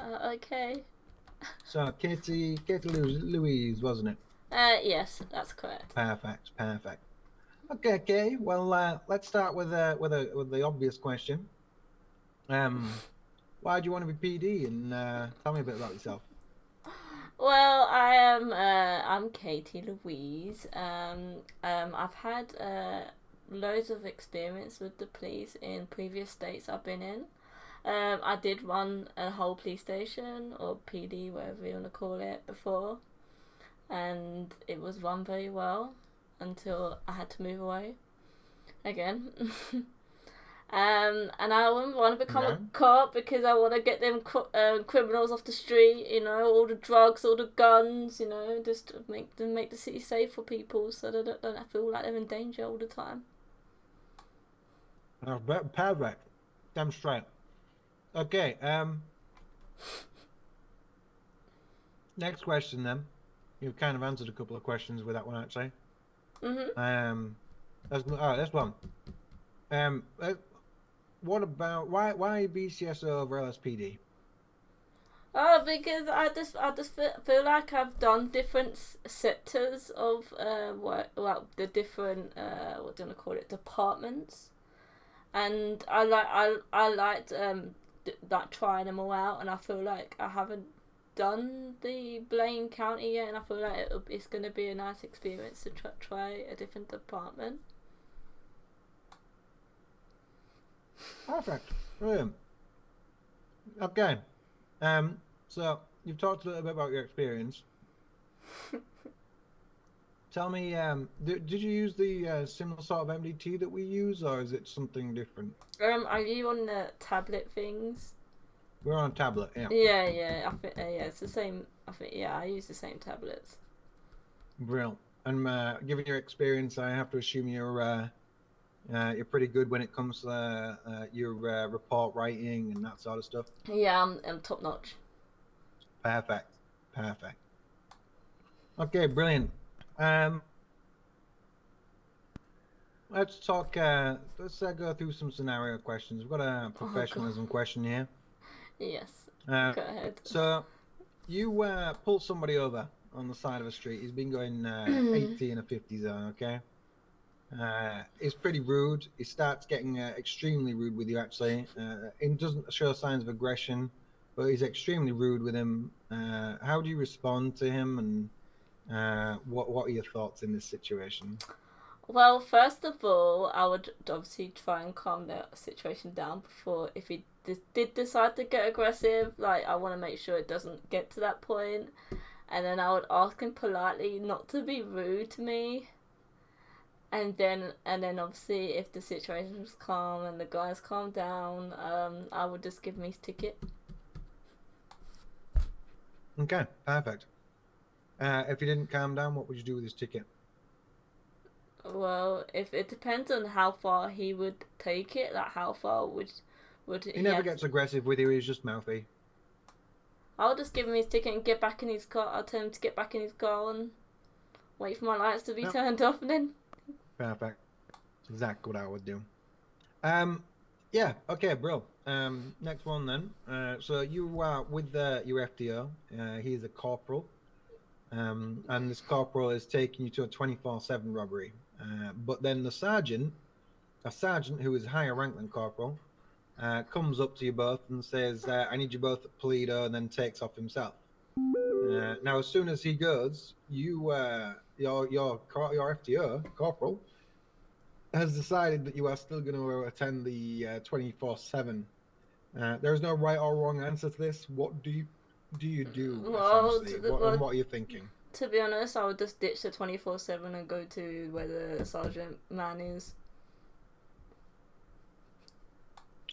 Okay. So Katie Louise, wasn't it? Yes, that's correct. Perfect, perfect. Okay. Well, let's start with the obvious question. Why do you want to be PD? And tell me a bit about yourself. Well, I'm Katie Louise. I've had loads of experience with the police in previous states I've been in. I did run a whole police station or PD, whatever you want to call it, before, and it was run very well until I had to move away again. And I want to become a Okay. cop because I want to get them criminals off the street. You know, all the drugs, all the guns. You know, just to make the city safe for people, so they don't feel like they're in danger all the time. Perfect. Damn straight. Okay. Next question then. You've kind of answered a couple of questions with that one actually. Mhm. That's one. Um, uh, what about why BCSO over LSPD? Oh, because I just feel like I've done different sectors of the different what do you want to call it, departments, and I liked that trying them all out, and I feel like I haven't done the Blaine County yet, and I feel like it's going to be a nice experience to try a different department. Perfect. Brilliant. Okay. So you've talked a little bit about your experience. Tell me, did you use the similar sort of MDT that we use, or is it something different? Are you on the tablet things? We're on a tablet, yeah. Yeah. I think yeah, it's the same. I think yeah, I use the same tablets. Brilliant. And given your experience, I have to assume you're pretty good when it comes to your report writing and that sort of stuff. Yeah, I'm top notch. Perfect. Perfect. Okay, brilliant. Um, let's talk. Let's go through some scenario questions. We've got a Oh god. professionalism question here. Yes. Uh, Go ahead. so you pull somebody over on the side of a street. He's been going 80 in a 50 zone. Okay. He's pretty rude. He starts getting extremely rude with you. Actually, he doesn't show signs of aggression, but he's extremely rude with him. How do you respond to him, and what are your thoughts in this situation? Well, first of all, I would obviously try and calm the situation down before if he did decide to get aggressive. Like, I want to make sure it doesn't get to that point, and then I would ask him politely not to be rude to me. And then obviously if the situation was calm and the guys calmed down, I would just give him his ticket. Okay, perfect. If he didn't calm down, what would you do with his ticket? Well, if it depends on how far he would take it, like how far would He he never have gets aggressive with you. He's just mouthy. I'll just give him his ticket and get back in his car. I'll tell him to get back in his car and wait for my lights to be Yep, turned off, and then perfect. That's exactly what I would do. Um, yeah, okay, bro. Next one then. So you are with your FDO. He's a corporal. And this corporal is taking you to a 24/7 robbery. But then the sergeant, a sergeant who is higher rank than corporal, comes up to you both and says, "I need you both at Toledo," and then takes off himself. Now, as soon as he goes, your FTO corporal has decided that you are still going to attend the 24/7. There is no right or wrong answer to this. What do you do well, essentially? What are you thinking? to be honest, I would just ditch the 24/7 and go to where the sergeant man is.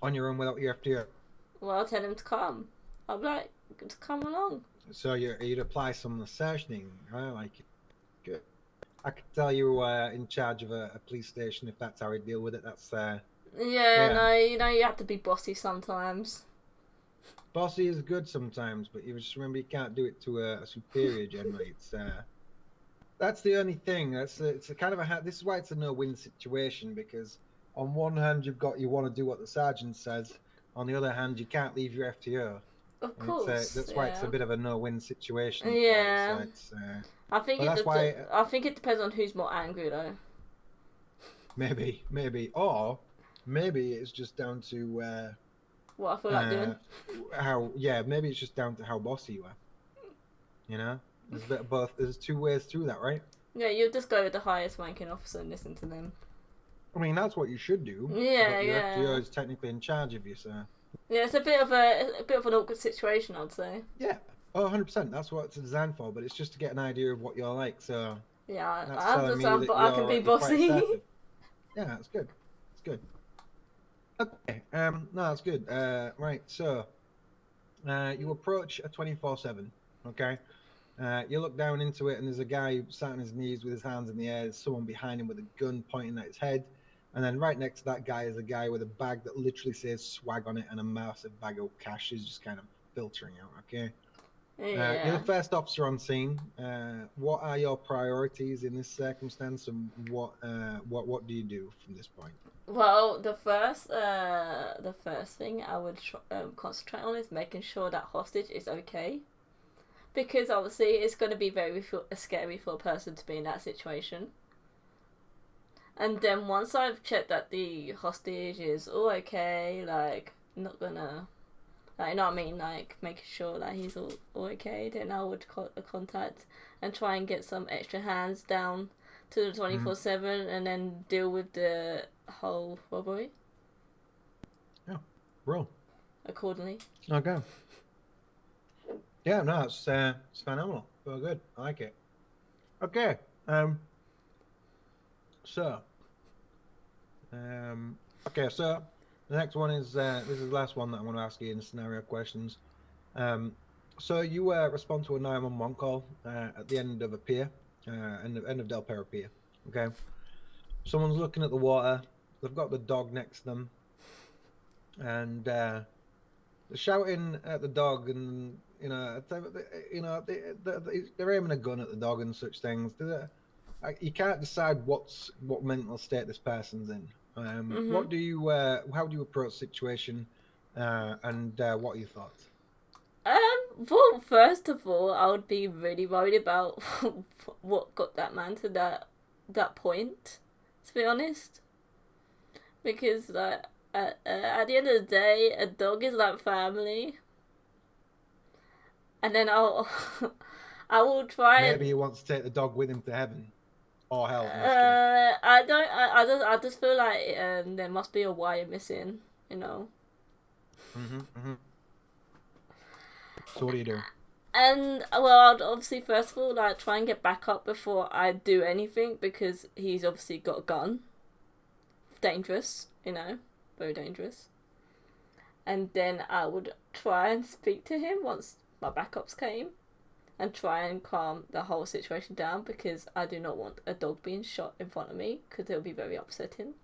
On your own without your FTO? Well, I'll tell him to come. I'll be like, just come along. So you'd apply some searching. I like it. Good. I could tell you were in charge of a police station if that's how we deal with it. That's Yeah, yeah. no, you have to be bossy sometimes. Bossy is good sometimes, but you just remember you can't do it to a superior generally. It's that's the only thing. It's a kind of a this is why it's a no-win situation, because on one hand you want to do what the sergeant says, on the other hand you can't leave your FTO. Of course. That's why it's a bit of a no-win situation. Yeah. I think that's why. I think it depends on who's more angry though. Maybe, or maybe it's just down to what I feel like doing. Maybe it's just down to how bossy you are. You know, there's a bit of both. There's two ways through that, right? Yeah, you'll just go with the highest ranking officer and listen to them. I mean, that's what you should do. Yeah, but your yeah. FTO is technically in charge of you, so. Yeah, it's a bit of an awkward situation, I'd say. Yeah, 100%. That's what it's designed for. But it's just to get an idea of what you're like. So. Yeah, I understand, but I can be bossy. Yeah, that's good. It's good. Okay. No, that's good. Right. So, you approach a 24/7. Okay. You look down into it, and there's a guy sat on his knees with his hands in the air. There's someone behind him with a gun pointing at his head. And then right next to that guy is a guy with a bag that literally says swag on it, and a massive bag of cash is just kind of filtering out. Okay. Yeah. You're the first officer on scene. What are your priorities in this circumstance, and what do you do from this point? Well, the first thing I would concentrate on is making sure that hostage is okay, because obviously it's going to be very scary for a person to be in that situation. And then once I've checked that the hostage is all okay, like not gonna. Like, you know what I mean? Like, making sure that he's all okay. Then I would contact and try and get some extra hands down to the 24/7 and then deal with the whole robbery. Yeah, roll. Accordingly. Okay. Yeah, no, it's phenomenal. Very good. I like it. Okay. So. Okay, so. The next one is this is the last one that I'm going to ask you in scenario questions. So you respond to a 911 call at the end of a pier, end of Del Perro Pier. Okay, someone's looking at the water. They've got the dog next to them, and they're shouting at the dog, and they're aiming a gun at the dog and such things. You can't decide what mental state this person's in. What do you how do you approach the situation, and what are your thoughts? Well, first of all, I would be really worried about what got that man to that point, to be honest, because like at the end of the day, a dog is like family, and then I will try. Maybe he wants to take the dog with him to heaven. Or hell. I just feel like there must be a wire missing, So what do you do? And well, I'd obviously first of all like try and get back up before I do anything, because he's obviously got a gun. Dangerous, very dangerous. And then I would try and speak to him once my backups came, and try and calm the whole situation down, because I do not want a dog being shot in front of me, because it'll be very upsetting.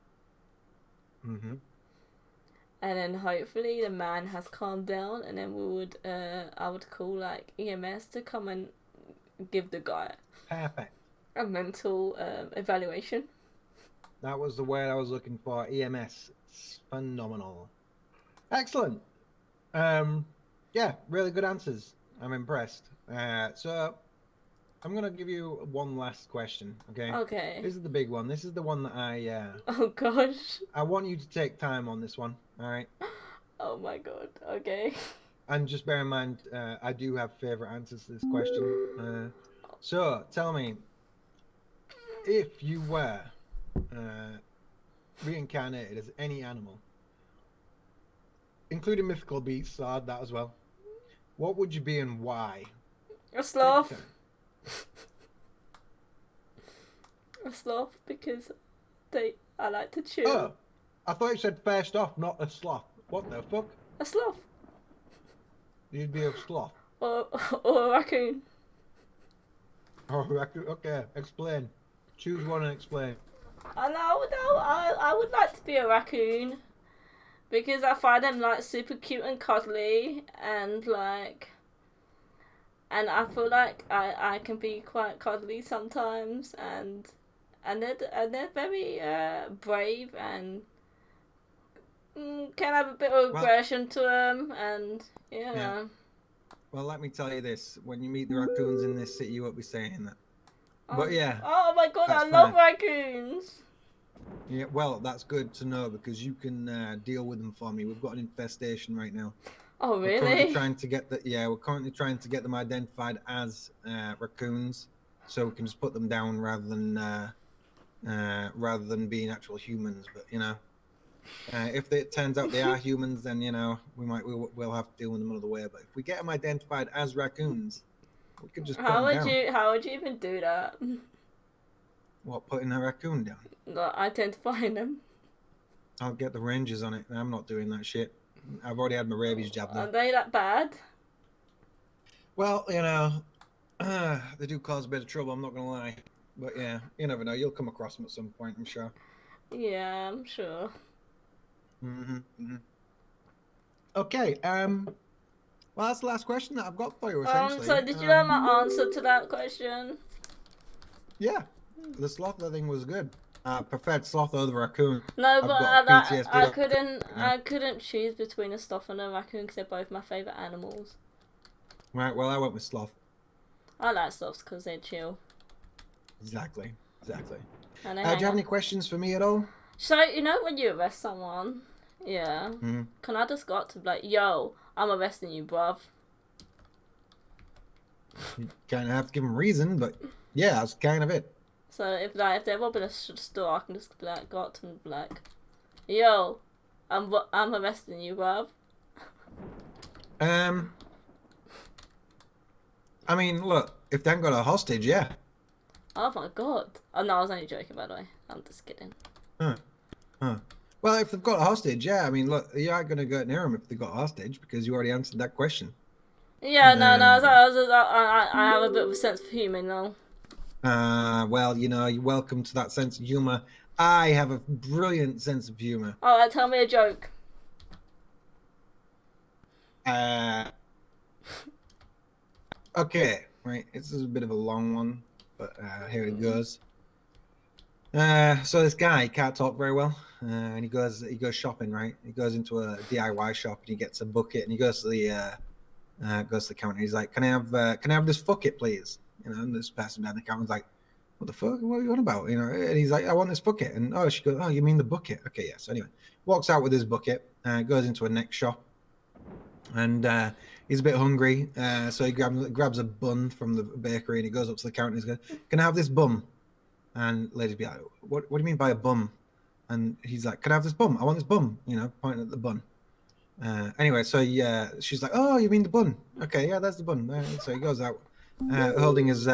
And then hopefully the man has calmed down, and then I would call like EMS to come and give the guy a mental evaluation. That was the word I was looking for. EMS. It's phenomenal. Excellent. Yeah, really good answers. I'm impressed. So I'm gonna give you one last question. Okay. This is the big one. This is the one that oh gosh. I want you to take time on this one. All right. Oh my god. Okay. And just bear in mind, I do have favorite answers to this question. So tell me, if you were reincarnated as any animal, including mythical beasts, so I'll add that as well, what would you be and why? A sloth. A sloth, because I like to chew. Oh, I thought you said first off, not a sloth. What the fuck? A sloth. You'd be a sloth. Or a raccoon. Oh, raccoon. Okay, explain. Choose one and explain. I would like to be a raccoon, because I find them like super cute and cuddly, and I feel like I can be quite cuddly sometimes, and they're very brave, and can have a bit of aggression to them, and Yeah. Well, let me tell you this: when you meet the raccoons in this city, you won't be saying that. But Oh, yeah, oh my god, that's I love fine. raccoons. Yeah, well, that's good to know because you can deal with them for me. We've got an infestation right now. Oh We're currently really? trying to get the we're currently trying to get them identified as raccoons, so we can just put them down rather than being actual humans. But you know, if it turns out they are humans, then you know we'll have to deal with them another way. But if we get them identified as raccoons, we could just put them down. How would you even do that? What, putting a raccoon down? Not identifying them. I'll get the rangers on it. I'm not doing that shit. I've already had my rabies jab Are though. they that bad? Well, you know, they do cause a bit of trouble. I'm not gonna lie, but yeah, you never know. You'll come across them at some point, I'm sure. Yeah, I'm sure. Okay. Well, that's the last question that I've got for you, essentially. So did you know my answer to that question? Yeah, the sloth thing was good. Preferred sloth over raccoon. No, I've but got PTSD. I couldn't choose between a sloth and a raccoon because they're both my favourite animals. Right. Well, I went with sloth. I like sloths because they're chill. Exactly. And Do you have any questions for me at all? So, you know when you arrest someone, yeah, can I just go up to be like, yo, I'm arresting you, bruv? You kind of have to give them reason, but yeah, that's kind of it. So if they're robbing a store, I can just be like, go up to them and be like, yo, I'm arresting you, bruv. I mean, look, if they haven't got a hostage, yeah. Oh my god. Oh no, I was only joking, by the way. I'm just kidding. Well, if they've got a hostage, yeah. I mean, look, you aren't going to go near them if they've got a hostage because you already answered that question. Yeah, no, I have a bit of a sense of humour now. Well, you know, you're welcome to that sense of humor. I have a brilliant sense of humor. Alright, tell me a joke. Okay, right. This is a bit of a long one, but here it goes. So this guy can't talk very well, and he goes shopping. Right, he goes into a DIY shop and he gets a bucket, and he goes to the counter. He's like, "Can I have this bucket, please?" You know, and this person down the counter's like, "What the fuck? What are you on about?" You know, and he's like, "I want this bucket." And she goes, "Oh, you mean the bucket? Okay, yes." Anyway, walks out with his bucket, goes into a next shop, and he's a bit hungry, so he grabs a bun from the bakery, and he goes up to the counter and he's going, "Can I have this bun?" And ladies be like, what do you mean by a bum? And he's like, "Can I have this bum? I want this bum," you know, pointing at the bun. Anyway, so she's like, "Oh, you mean the bun? Okay, yeah, that's the bun." So he goes out, holding his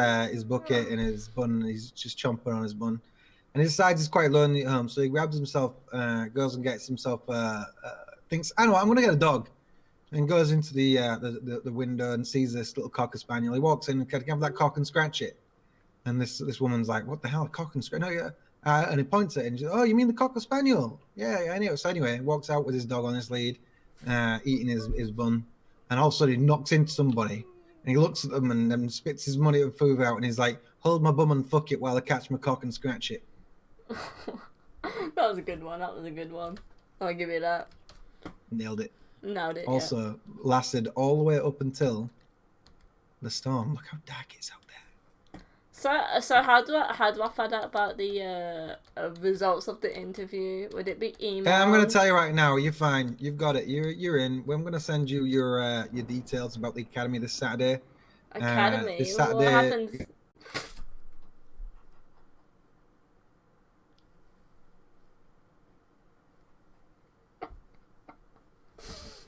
bucket and his bun. He's just chomping on his bun, and he decides he's quite lonely at home. So he grabs himself, goes and gets himself, thinks, "I know, I'm gonna get a dog," and goes into the window and sees this little cocker spaniel. He walks in and can have that cock and scratch it. And this woman's like, "What the hell, a cocker spaniel?" No, yeah. And he points at it and she's, "Oh, you mean the cocker spaniel?" Yeah, I know. So anyway, he walks out with his dog on his lead, eating his bun, and all of a sudden he knocks into somebody, and he looks at them and then spits his money and food out, and he's like, "Hold my bum and fuck it while I catch my cock and scratch it." That was a good one. I'll give you that. Nailed it. Nailed it. Also, lasted all the way up until the storm. Look how dark it is out there. So how do I find out about the results of the interview? Would it be email? I'm going to tell you right now. You're fine. You've got it. You're in. I'm going to send you your details about the academy this Saturday. Academy. This Saturday. What happens?